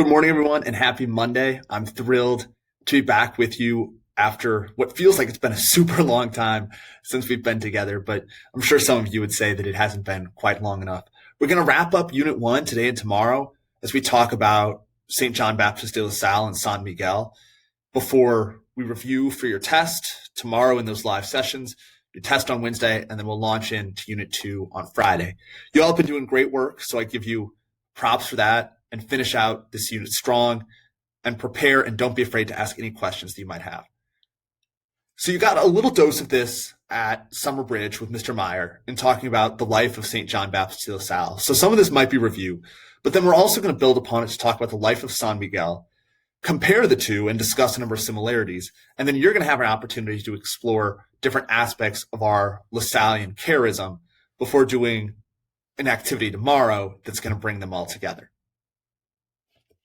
Good morning, everyone, and happy Monday. I'm thrilled to be back with you after what feels like it's been a super long time since we've been together, but I'm sure some of you would say that it hasn't been quite long enough. We're going to wrap up Unit 1 today and tomorrow as we talk about St. John Baptist de La Salle and San Miguel before we review for your test tomorrow in those live sessions, your test on Wednesday, and then we'll launch into Unit 2 on Friday. You all have been doing great work, so I give you props for that, and finish out this unit strong and prepare, and don't be afraid to ask any questions that you might have. So you got a little dose of this at Summer Bridge with Mr. Meyer in talking about the life of St. John Baptist de La Salle. So some of this might be review, but then we're also going to build upon it to talk about the life of San Miguel, compare the two and discuss a number of similarities. And then you're going to have an opportunity to explore different aspects of our Lasallian charism before doing an activity tomorrow that's going to bring them all together.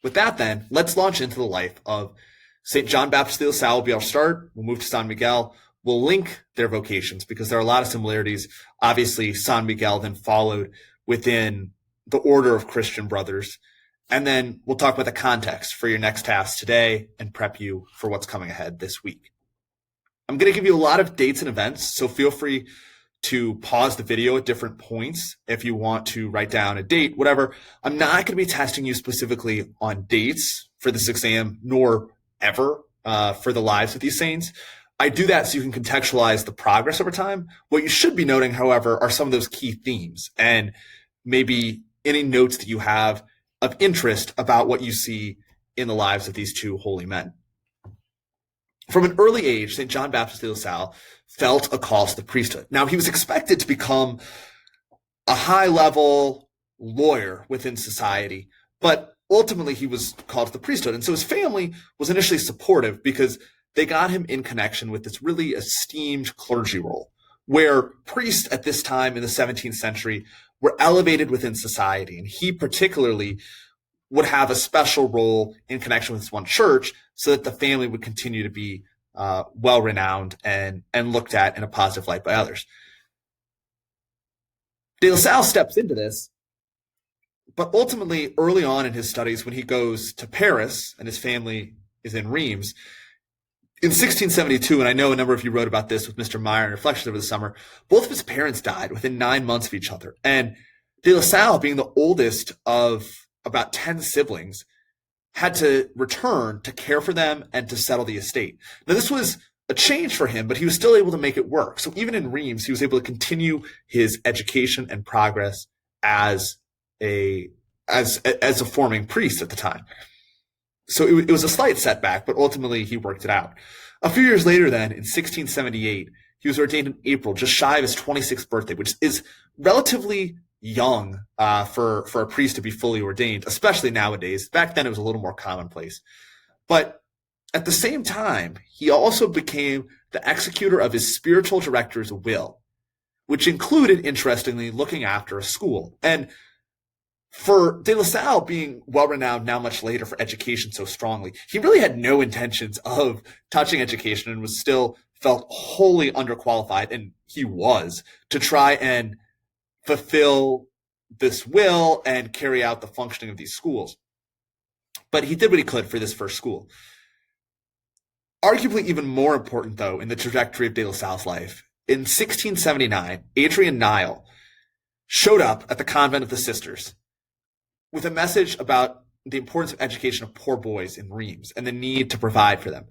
With that, then, let's launch into the life of St. John Baptist de La Salle. Will be our start. We'll move to San Miguel. We'll link their vocations because there are a lot of similarities. Obviously, San Miguel then followed within the order of Christian brothers. And then we'll talk about the context for your next task today and prep you for what's coming ahead this week. I'm going to give you a lot of dates and events, so feel free to pause the video at different points if you want to write down a date, whatever. I'm not going to be testing you specifically on dates for this exam, nor ever for the lives of these saints. I do that so you can contextualize the progress over time. What you should be noting, however, are some of those key themes and maybe any notes that you have of interest about what you see in the lives of these two holy men. From an early age, St. John Baptist de La Salle felt a call to the priesthood. Now, he was expected to become a high-level lawyer within society, but ultimately he was called to the priesthood. And so his family was initially supportive because they got him in connection with this really esteemed clergy role, where priests at this time in the 17th century were elevated within society. And he particularly would have a special role in connection with this one church so that the family would continue to be well-renowned and looked at in a positive light by others. De La Salle steps into this, but ultimately early on in his studies, when he goes to Paris and his family is in Reims, in 1672, and I know a number of you wrote about this with Mr. Meyer in Reflections over the summer, both of his parents died within 9 months of each other. And De La Salle, being the oldest of about 10 siblings, had to return to care for them and to settle the estate. Now, this was a change for him, but he was still able to make it work. So even in Reims, he was able to continue his education and progress as a forming priest at the time. So it was a slight setback, but ultimately he worked it out. A few years later then, in 1678, he was ordained in April, just shy of his 26th birthday, which is relatively young for a priest to be fully ordained, especially nowadays. Back then, it was a little more commonplace. But at the same time, he also became the executor of his spiritual director's will, which included, interestingly, looking after a school. And for De La Salle, being well-renowned now much later for education so strongly, he really had no intentions of touching education and was still felt wholly underqualified, and he was, to try and fulfill this will and carry out the functioning of these schools. But he did what he could for this first school. Arguably even more important, though, in the trajectory of De La Salle's life, in 1679, Adrian Nile showed up at the convent of the sisters with a message about the importance of education of poor boys in Reims and the need to provide for them.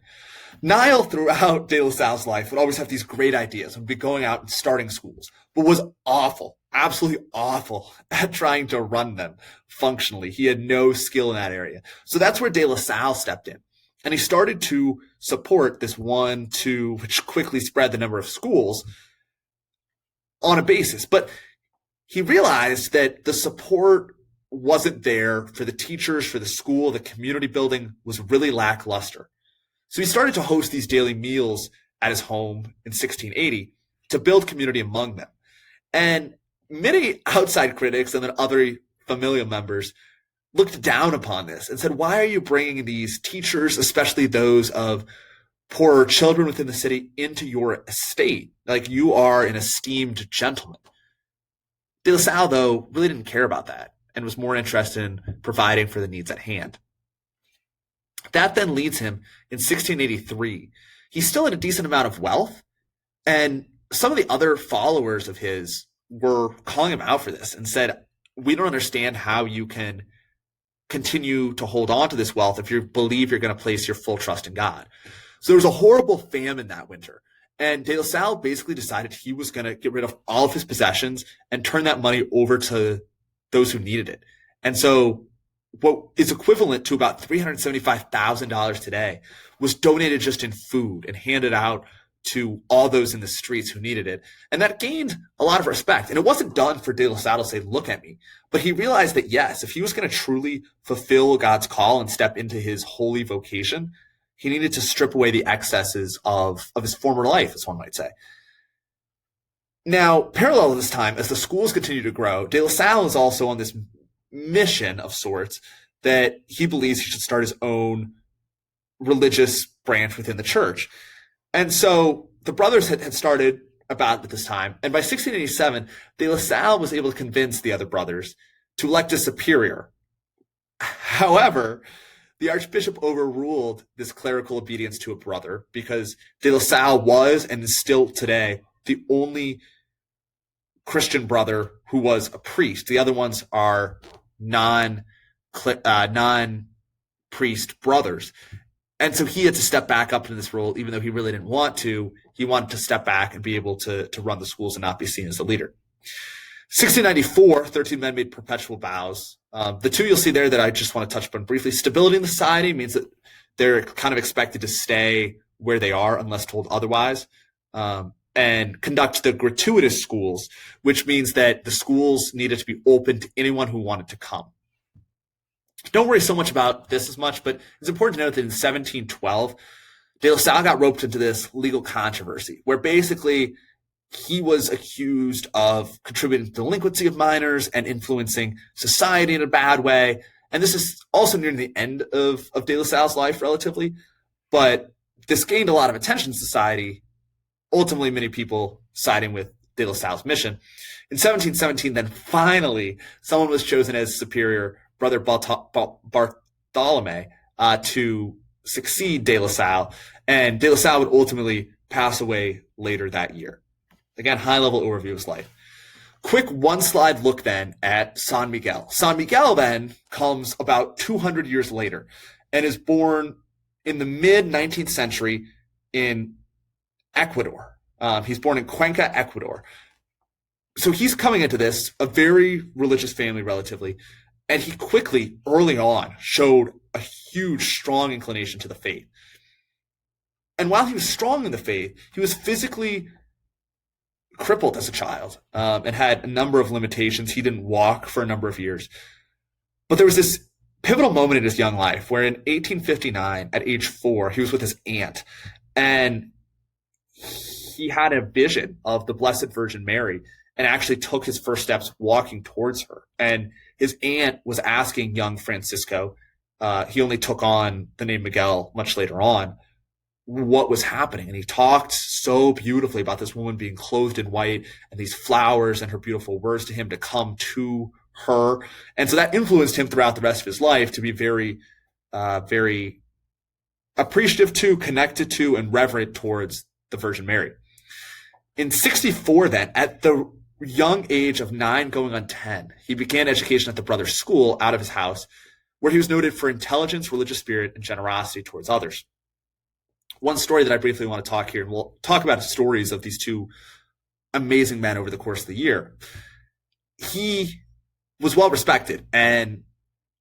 Nile, throughout De La Salle's life, would always have these great ideas and would be going out and starting schools, but was awful, absolutely awful at trying to run them functionally. He had no skill in that area. So that's where De La Salle stepped in. And he started to support this 1-2, which quickly spread the number of schools on a basis. But he realized that the support wasn't there for the teachers, for the school, the community building was really lackluster. So he started to host these daily meals at his home in 1680 to build community among them. And many outside critics and then other familial members looked down upon this and said, why are you bringing these teachers, especially those of poorer children within the city, into your estate? Like, you are an esteemed gentleman. De La Salle, though, really didn't care about that and was more interested in providing for the needs at hand. That then leads him in 1683. He still had a decent amount of wealth, and some of the other followers of his were calling him out for this and said, we don't understand how you can continue to hold on to this wealth if you believe you're going to place your full trust in God. So there was a horrible famine that winter. And De La Salle basically decided he was going to get rid of all of his possessions and turn that money over to those who needed it. And so what is equivalent to about $375,000 today was donated just in food and handed out to all those in the streets who needed it. And that gained a lot of respect. And it wasn't done for De La Salle to say, look at me. But he realized that, yes, if he was going to truly fulfill God's call and step into his holy vocation, he needed to strip away the excesses of his former life, as one might say. Now, parallel to this time, as the schools continue to grow, De La Salle is also on this mission of sorts that he believes he should start his own religious branch within the church. And so the brothers had started about at this time. And by 1687, De La Salle was able to convince the other brothers to elect a superior. However, the archbishop overruled this clerical obedience to a brother because De La Salle was and is still today the only Christian brother who was a priest. The other ones are non-priest brothers. And so he had to step back up into this role, even though he really didn't want to. He wanted to step back and be able to run the schools and not be seen as the leader. 1694, 13 men made perpetual vows. The two you'll see there that I just want to touch upon briefly. Stability in the society means that they're kind of expected to stay where they are unless told otherwise, and conduct the gratuitous schools, which means that the schools needed to be open to anyone who wanted to come. Don't worry so much about this as much, but it's important to note that in 1712, De La Salle got roped into this legal controversy where basically he was accused of contributing to the delinquency of minors and influencing society in a bad way. And this is also near the end of De La Salle's life relatively, but this gained a lot of attention in society, ultimately many people siding with De La Salle's mission. In 1717, then finally, someone was chosen as superior, Brother Bartholome, to succeed De La Salle, and De La Salle would ultimately pass away later that year. Again, high-level overview of his life. Quick one-slide look then at San Miguel. San Miguel then comes about 200 years later and is born in the mid-19th century in Ecuador. He's born in Cuenca, Ecuador. So he's coming into this, a very religious family relatively, and he quickly, early on, showed a huge, strong inclination to the faith. And while he was strong in the faith, he was physically crippled as a child and had a number of limitations. He didn't walk for a number of years. But there was this pivotal moment in his young life where in 1859, at age 4, he was with his aunt. And he had a vision of the Blessed Virgin Mary and actually took his first steps walking towards her. And his aunt was asking young Francisco, he only took on the name Miguel much later on, what was happening. And he talked so beautifully about this woman being clothed in white and these flowers and her beautiful words to him to come to her. And so that influenced him throughout the rest of his life to be very, very appreciative to, connected to, and reverent towards the Virgin Mary. In 64 then, at the young age of 9 going on 10, he began education at the Brothers' School out of his house, where he was noted for intelligence, religious spirit, and generosity towards others. One story that I briefly want to talk here, and we'll talk about stories of these two amazing men over the course of the year. He was well respected and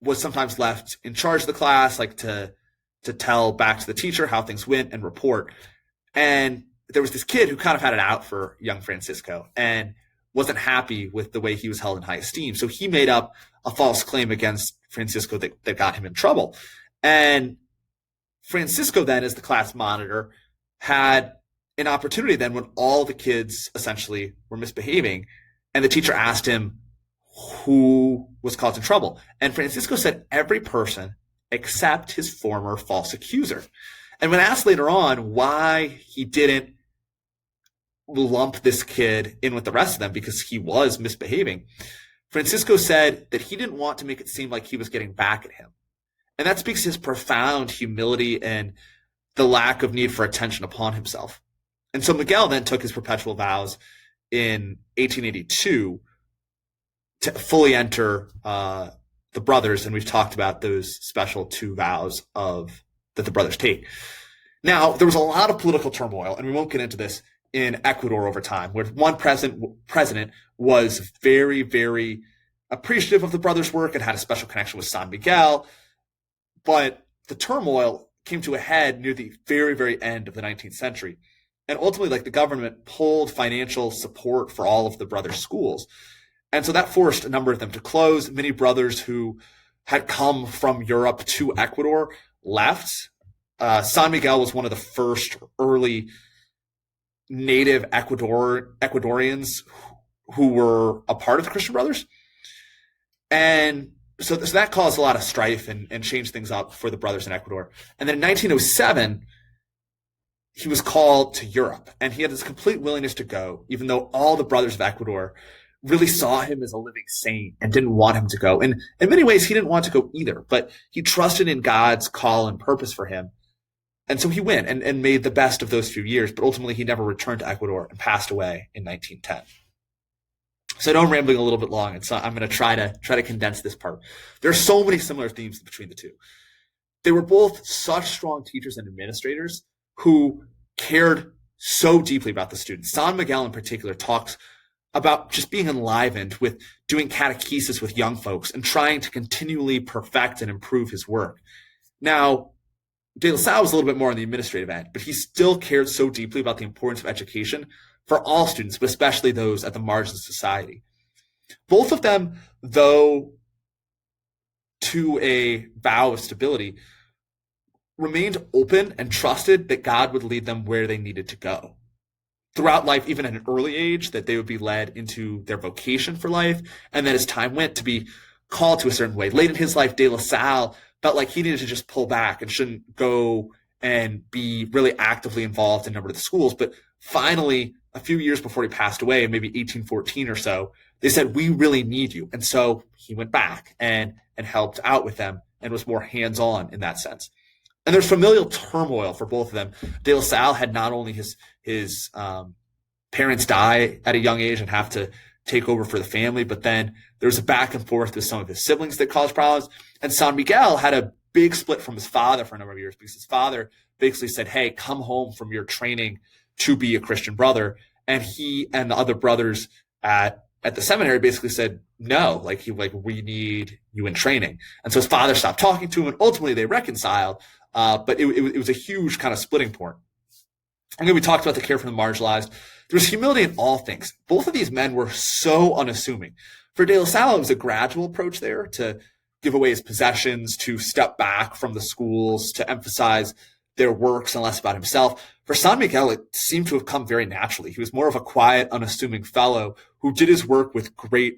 was sometimes left in charge of the class, like to tell back to the teacher how things went and report. And there was this kid who kind of had it out for young Francisco and wasn't happy with the way he was held in high esteem. So he made up a false claim against Francisco that got him in trouble. And Francisco then, as the class monitor, had an opportunity then when all the kids essentially were misbehaving, and the teacher asked him who was causing trouble. And Francisco said every person except his former false accuser. And when asked later on why he didn't lump this kid in with the rest of them because he was misbehaving, Francisco said that he didn't want to make it seem like he was getting back at him. And that speaks to his profound humility and the lack of need for attention upon himself. And so Miguel then took his perpetual vows in 1882 to fully enter the brothers, and we've talked about those special two vows of that the brothers take. Now, there was a lot of political turmoil, and we won't get into this, in Ecuador over time, where one president was very, very appreciative of the brothers' work and had a special connection with San Miguel. But the turmoil came to a head near the very, very end of the 19th century. And ultimately, like, the government pulled financial support for all of the brothers' schools. And so that forced a number of them to close. Many brothers who had come from Europe to Ecuador left. San Miguel was one of the first early native Ecuadorians who were a part of the Christian Brothers. And so that caused a lot of strife and changed things up for the brothers in Ecuador. And then in 1907, he was called to Europe, and he had this complete willingness to go, even though all the brothers of Ecuador really saw him as a living saint and didn't want him to go. And in many ways, he didn't want to go either, but he trusted in God's call and purpose for him. And so he went and made the best of those few years, but ultimately he never returned to Ecuador and passed away in 1910. So I know I'm rambling a little bit long, and so I'm going to try to condense this part. There are so many similar themes between the two. They were both such strong teachers and administrators who cared so deeply about the students. San Miguel in particular talks about just being enlivened with doing catechesis with young folks and trying to continually perfect and improve his work. Now, De La Salle was a little bit more on the administrative end, but he still cared so deeply about the importance of education for all students, but especially those at the margins of society. Both of them, though to a vow of stability, remained open and trusted that God would lead them where they needed to go. Throughout life, even at an early age, that they would be led into their vocation for life, and then as time went, to be called to a certain way. Late in his life, De La Salle felt like he needed to just pull back and shouldn't go and be really actively involved in a number of the schools. But finally, a few years before he passed away, in maybe 1814 or so, they said, "We really need you." And so he went back and helped out with them and was more hands-on in that sense. And there's familial turmoil for both of them. De La Salle had not only his parents die at a young age and have to take over for the family, but then there was a back and forth with some of his siblings that caused problems. And San Miguel had a big split from his father for a number of years because his father basically said, "Hey, come home from your training to be a Christian brother." And he and the other brothers at the seminary basically said, "No, we need you in training." And so his father stopped talking to him, and ultimately they reconciled. But it was a huge kind of splitting point. And then we talked about the care for the marginalized. There's humility in all things. Both of these men were so unassuming. For De La Salle, it was a gradual approach there to give away his possessions, to step back from the schools, to emphasize their works and less about himself. For San Miguel, it seemed to have come very naturally. He was more of a quiet, unassuming fellow who did his work with great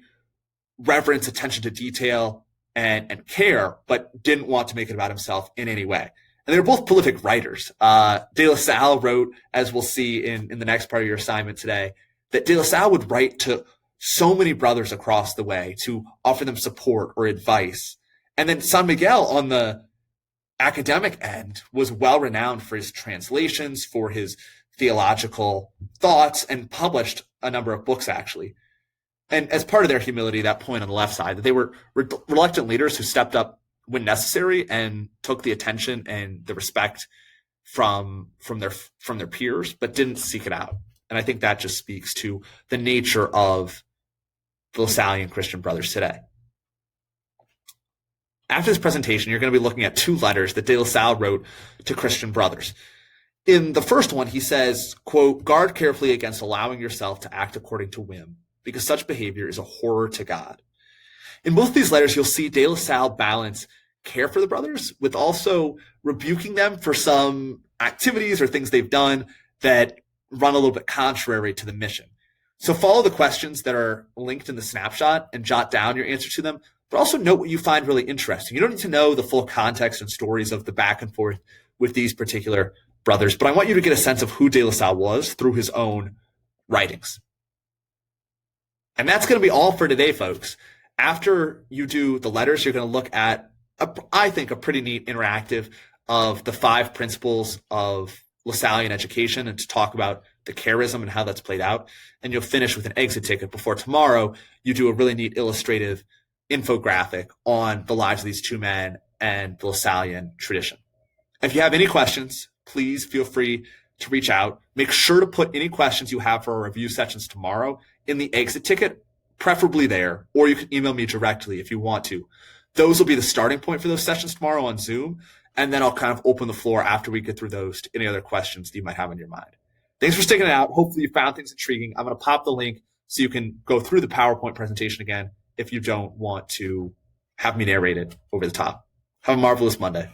reverence, attention to detail, and care, but didn't want to make it about himself in any way. And they were both prolific writers. De La Salle wrote, as we'll see in the next part of your assignment today, that De La Salle would write to so many brothers across the way to offer them support or advice. And then San Miguel, on the academic end, was well renowned for his translations, for his theological thoughts, and published a number of books, actually. And as part of their humility, that point on the left side, that they were reluctant leaders who stepped up when necessary and took the attention and the respect from their peers, but didn't seek it out. And I think that just speaks to the nature of the Lasallian Christian brothers today. After this presentation, you're going to be looking at two letters that De La Salle wrote to Christian brothers. In the first one, he says, quote, "Guard carefully against allowing yourself to act according to whim, because such behavior is a horror to God." In both these letters, you'll see De La Salle balance care for the brothers with also rebuking them for some activities or things they've done that run a little bit contrary to the mission. So follow the questions that are linked in the snapshot and jot down your answer to them, but also note what you find really interesting. You don't need to know the full context and stories of the back and forth with these particular brothers, but I want you to get a sense of who De La Salle was through his own writings. And that's going to be all for today, folks. After you do the letters, you're going to look at I think, a pretty neat interactive of the 5 principles of Lasallian education and to talk about the charism and how that's played out. And you'll finish with an exit ticket before tomorrow. You do a really neat illustrative infographic on the lives of these 2 men and the Lasallian tradition. If you have any questions, please feel free to reach out. Make sure to put any questions you have for our review sessions tomorrow in the exit ticket, preferably there, or you can email me directly if you want to. Those will be the starting point for those sessions tomorrow on Zoom. And then I'll kind of open the floor after we get through those to any other questions that you might have on your mind. Thanks for sticking it out. Hopefully you found things intriguing. I'm going to pop the link so you can go through the PowerPoint presentation again if you don't want to have me narrate it over the top. Have a marvelous Monday.